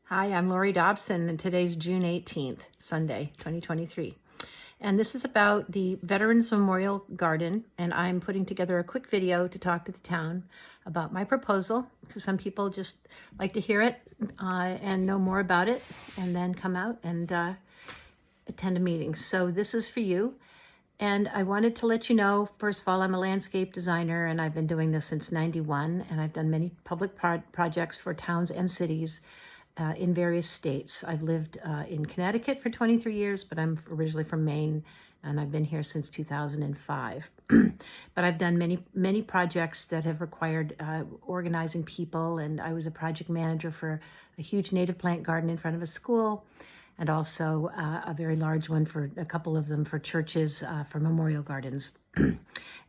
Hi, I'm Laurie Dobson, and today's June 18th, Sunday, 2023. And this is about the Veterans Memorial Garden, and I'm putting together a quick video to talk to the town about my proposal, because some people just like to hear it and know more about it, and then come out and attend a meeting. So this is for you. And I wanted to let you know, first of all, I'm a landscape designer, and I've been doing this since '91, and I've done many public projects for towns and cities in various states. I've lived in Connecticut for 23 years, but I'm originally from Maine, and I've been here since 2005. But I've done many projects that have required organizing people, and I was a project manager for a huge native plant garden in front of a school, and also a very large one for a couple of them for churches, for memorial gardens.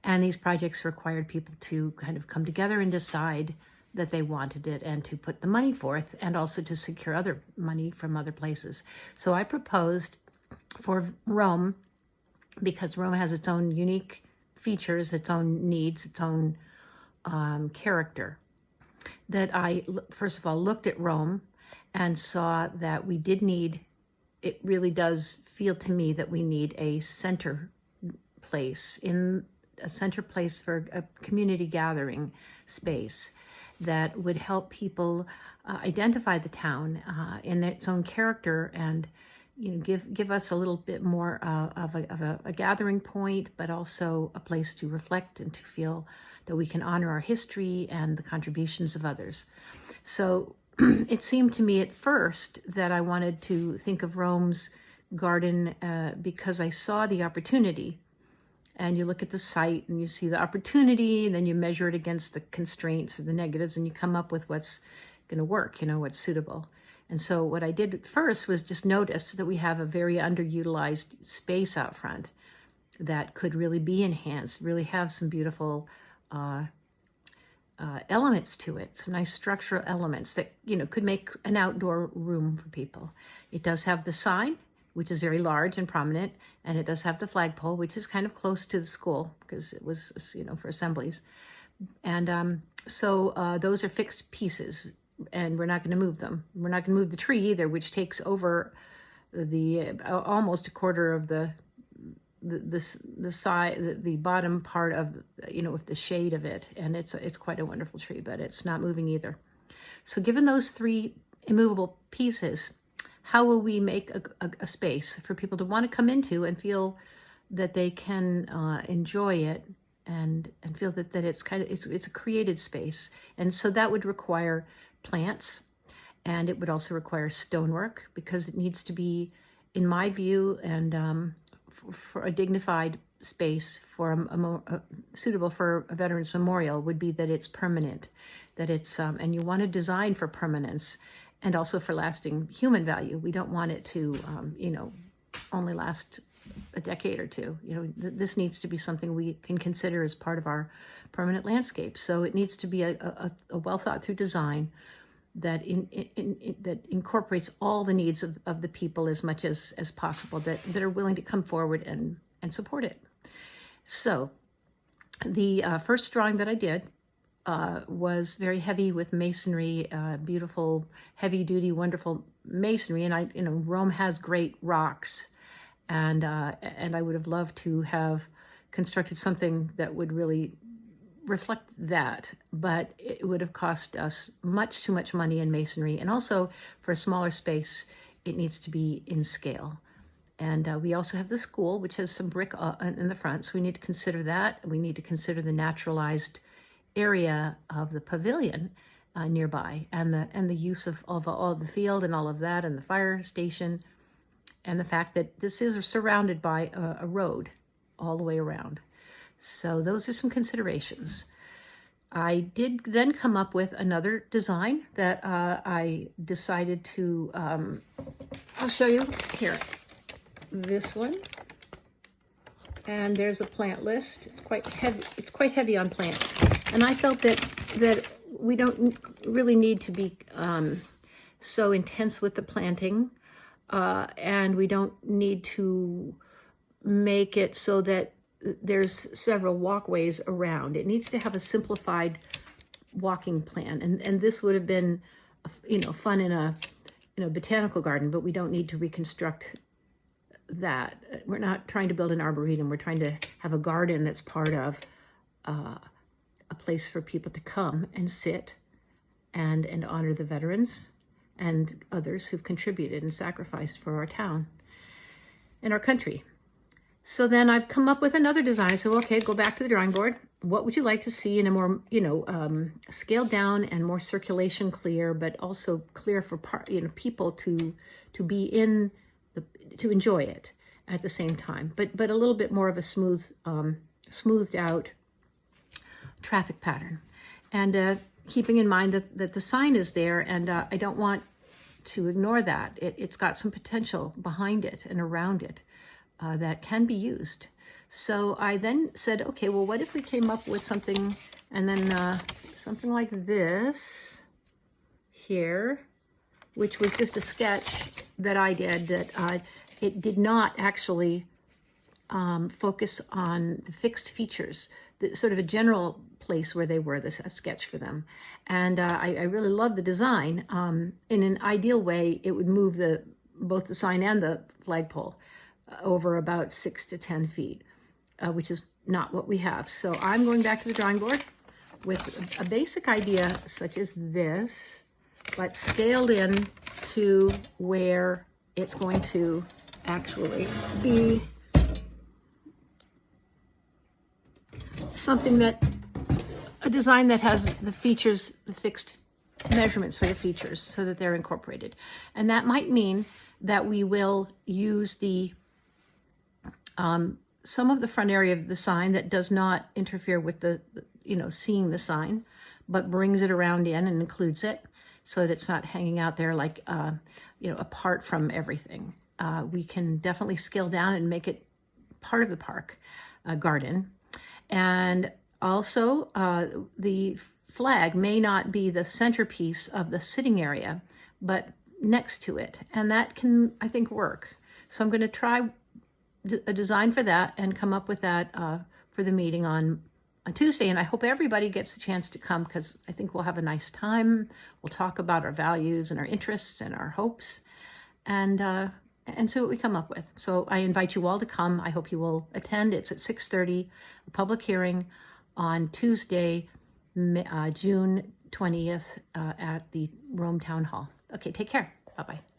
And these projects required people to kind of come together and decide that they wanted it and to put the money forth, and also to secure other money from other places. So I proposed for Rome, because Rome has its own unique features, its own needs, its own character, that I, first of all, looked at Rome and saw that we did need, it really does feel to me that we need a center place, for a community gathering space that would help people identify the town in its own character, and give us a little bit more of a gathering point, but also a place to reflect and to feel that we can honor our history and the contributions of others. So it seemed to me at first that I wanted to think of Rome's garden because I saw the opportunity. And you look at the site and you see the opportunity, and then you measure it against the constraints and the negatives, and you come up with what's going to work, what's suitable. And so what I did at first was just notice that we have a very underutilized space out front that could really be enhanced, really have some beautiful elements to it, some nice structural elements that, could make an outdoor room for people. It does have the sign, which is very large and prominent, and it does have the flagpole, which is kind of close to the school because it was, for assemblies. And so those are fixed pieces, and we're not going to move them. We're not going to move the tree either, which takes over the almost a quarter of the side, the bottom part of, with the shade of it. And it's quite a wonderful tree, but it's not moving either. So given those three immovable pieces, how will we make a space for people to want to come into and feel that they can enjoy it and feel that it's a created space? And so that would require plants, and it would also require stonework, because it needs to be, in my view, and for a dignified space for suitable for a veterans memorial, would be that it's permanent, that it's and you want to design for permanence and also for lasting human value. We don't want it to only last a decade or two. This needs to be something we can consider as part of our permanent landscape. So it needs to be a well thought through design that that incorporates all the needs of the people as much as possible, that are willing to come forward and support it. So the first drawing that I did was very heavy with masonry, beautiful, heavy-duty, wonderful masonry. And Rome has great rocks, and I would have loved to have constructed something that would really reflect that, but it would have cost us much too much money in masonry, and also for a smaller space, it needs to be in scale. And we also have the school, which has some brick in the front, so we need to consider that. We need to consider the naturalized area of the pavilion nearby, and the use of all the field and all of that, and the fire station, and the fact that this is surrounded by a road all the way around. So those are some considerations. I did then come up with another design that I decided to, I'll show you here, this one. And there's a plant list. It's quite heavy on plants. And I felt that we don't really need to be so intense with the planting, and we don't need to make it so that there's several walkways around. It needs to have a simplified walking plan, and this would have been, fun in a botanical garden, but we don't need to reconstruct that. We're not trying to build an arboretum. We're trying to have a garden that's part of a place for people to come and sit and honor the veterans and others who've contributed and sacrificed for our town and our country. So then I've come up with another design. I said, well, okay, go back to the drawing board. What would you like to see in a more, scaled down and more circulation clear, but also clear for people to be in to enjoy it at the same time, but a little bit more of a smoothed out traffic pattern. And keeping in mind that the sign is there, and I don't want to ignore that. It's got some potential behind it and around it that can be used. So I then said, okay, well, what if we came up with something, and then something like this here, which was just a sketch that I did, that it did not actually focus on the fixed features, the sort of a general place where they were, a sketch for them. And I really love the design. In an ideal way, it would move both the sign and the flagpole over about 6 to 10 feet, which is not what we have. So I'm going back to the drawing board with a basic idea such as this, but scaled in to where it's going to actually be something a design that has the features, the fixed measurements for the features so that they're incorporated. And that might mean that we will use some of the front area of the sign that does not interfere with seeing the sign, but brings it around in and includes it so that it's not hanging out there like, apart from everything. We can definitely scale down and make it part of the park garden. And also, the flag may not be the centerpiece of the sitting area, but next to it. And that can, I think, work. So I'm going to try a design for that and come up with that for the meeting on Tuesday. And I hope everybody gets a chance to come, because I think we'll have a nice time. We'll talk about our values and our interests and our hopes, and see what we come up with. So I invite you all to come. I hope you will attend. It's at 6:30, a public hearing on Tuesday, June 20th at the Rome Town Hall. Okay, take care. Bye-bye.